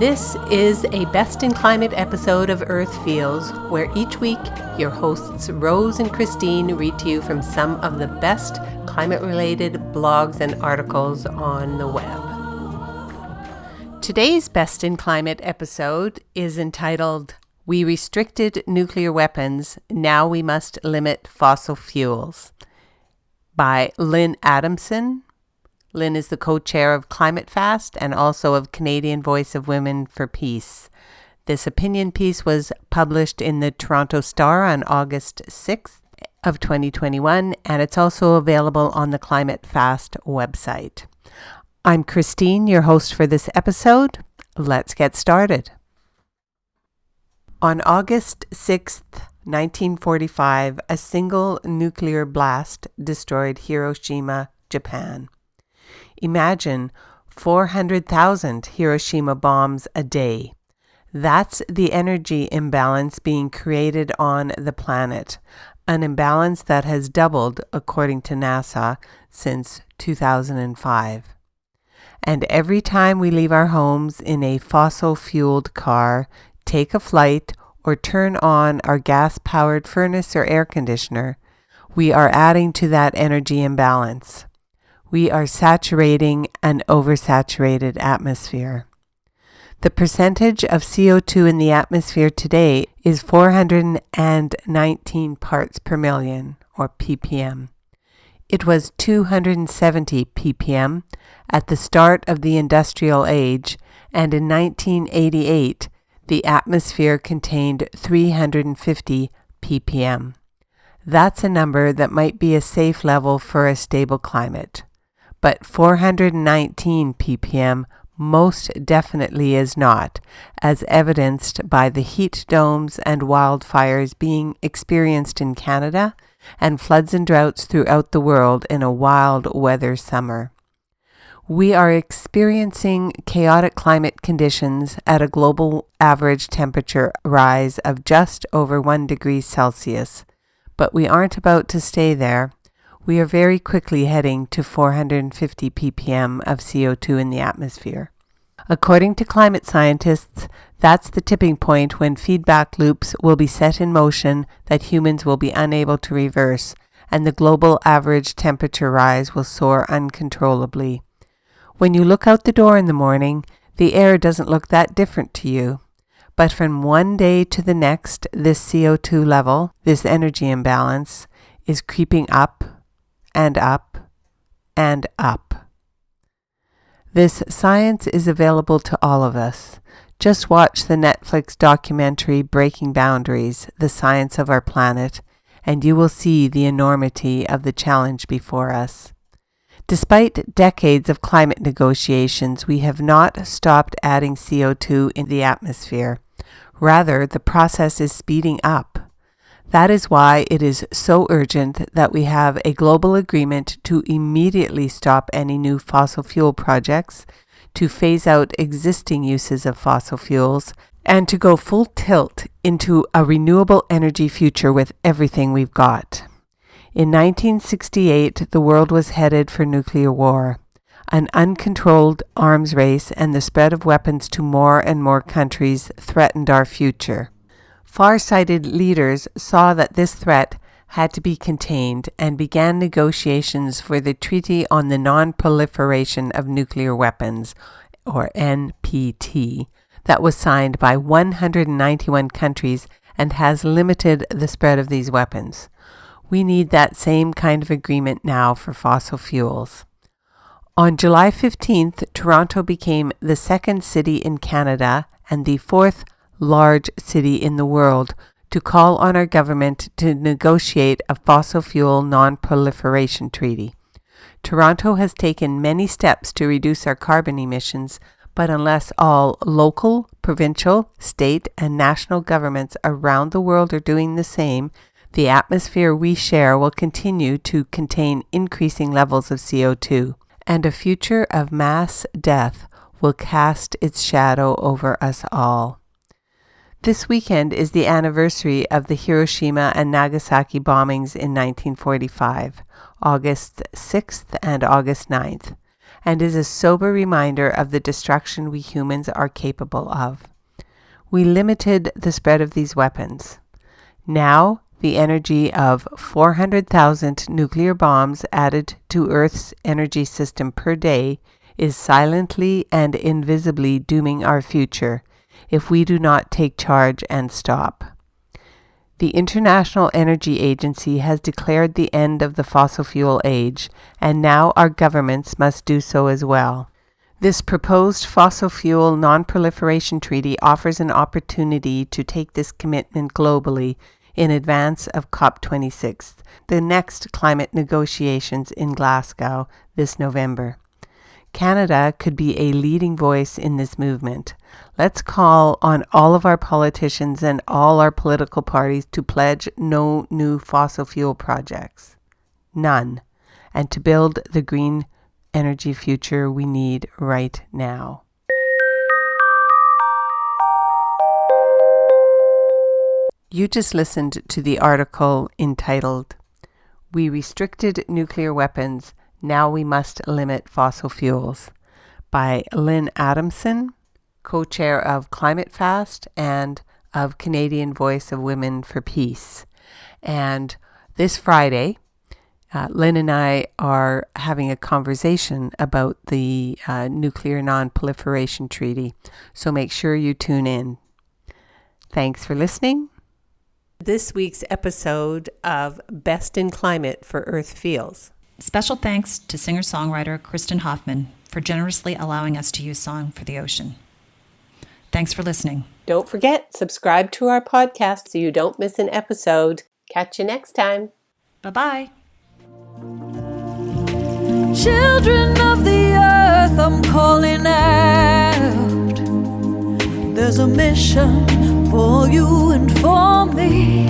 This is a Best in Climate episode of Earth Feels, where each week your hosts Rose and Christine read to you from some of the best climate-related blogs and articles on the web. Today's Best in Climate episode is entitled, "We Restricted Nuclear Weapons, Now We Must Limit Fossil Fuels," by Lynn Adamson. Lynn is the co-chair of Climate Fast and also of Canadian Voice of Women for Peace. This opinion piece was published in the Toronto Star on August 6th of 2021, and it's also available on the Climate Fast website. I'm Christine, your host for this episode. Let's get started. On August 6th, 1945, a single nuclear blast destroyed Hiroshima, Japan. Imagine 400,000 Hiroshima bombs a day. That's the energy imbalance being created on the planet, an imbalance that has doubled, according to NASA, since 2005. And every time we leave our homes in a fossil-fueled car, take a flight, or turn on our gas-powered furnace or air conditioner, we are adding to that energy imbalance. We are saturating an oversaturated atmosphere. The percentage of CO2 in the atmosphere today is 419 parts per million, or ppm. It was 270 ppm at the start of the industrial age, and in 1988, the atmosphere contained 350 ppm. That's a number that might be a safe level for a stable climate. But 419 ppm most definitely is not, as evidenced by the heat domes and wildfires being experienced in Canada and floods and droughts throughout the world in a wild weather summer. We are experiencing chaotic climate conditions at a global average temperature rise of just over 1 degree Celsius, but we aren't about to stay there. We are very quickly heading to 450 ppm of CO2 in the atmosphere. According to climate scientists, that's the tipping point when feedback loops will be set in motion that humans will be unable to reverse, and the global average temperature rise will soar uncontrollably. When you look out the door in the morning, the air doesn't look that different to you. But from one day to the next, this CO2 level, this energy imbalance, is creeping up and up and up. This science is available to all of us. Just watch the Netflix documentary Breaking Boundaries, The Science of Our Planet, and you will see the enormity of the challenge before us. Despite decades of climate negotiations, we have not stopped adding CO2 in the atmosphere. Rather, the process is speeding up. That is why it is so urgent that we have a global agreement to immediately stop any new fossil fuel projects, to phase out existing uses of fossil fuels, and to go full tilt into a renewable energy future with everything we've got. In 1968, the world was headed for nuclear war. An uncontrolled arms race and the spread of weapons to more and more countries threatened our future. Far-sighted leaders saw that this threat had to be contained and began negotiations for the Treaty on the Non-Proliferation of Nuclear Weapons, or NPT, that was signed by 191 countries and has limited the spread of these weapons. We need that same kind of agreement now for fossil fuels. On July 15th, Toronto became the second city in Canada and the fourth large city in the world to call on our government to negotiate a fossil fuel non-proliferation treaty. Toronto has taken many steps to reduce our carbon emissions, but unless all local, provincial, state, and national governments around the world are doing the same, the atmosphere we share will continue to contain increasing levels of CO2, and a future of mass death will cast its shadow over us all. This weekend is the anniversary of the Hiroshima and Nagasaki bombings in 1945, August 6th and August 9th. and is a sober reminder of the destruction we humans are capable of. We limited the spread of these weapons. Now, the energy of 400,000 nuclear bombs added to Earth's energy system per day is silently and invisibly dooming our future if we do not take charge and stop. The International Energy Agency has declared the end of the fossil fuel age, and now our governments must do so as well. This proposed Fossil Fuel Nonproliferation Treaty offers an opportunity to take this commitment globally in advance of COP26, the next climate negotiations in Glasgow this November. Canada could be a leading voice in this movement. Let's call on all of our politicians and all our political parties to pledge no new fossil fuel projects. None. And to build the green energy future we need right now. You just listened to the article entitled, "We Restricted Nuclear Weapons, Now We Must Limit Fossil Fuels," by Lynn Adamson, co-chair of Climate Fast and of Canadian Voice of Women for Peace. And this Friday, Lynn and I are having a conversation about the Nuclear Non-Proliferation Treaty, so make sure you tune in. Thanks for listening. This week's episode of Best in Climate for Earth Feels. Special thanks to singer-songwriter Kristen Hoffman for generously allowing us to use Song for the Ocean. Thanks for listening. Don't forget, subscribe to our podcast so you don't miss an episode. Catch you next time. Bye-bye. Children of the earth, I'm calling out. There's a mission for you and for me.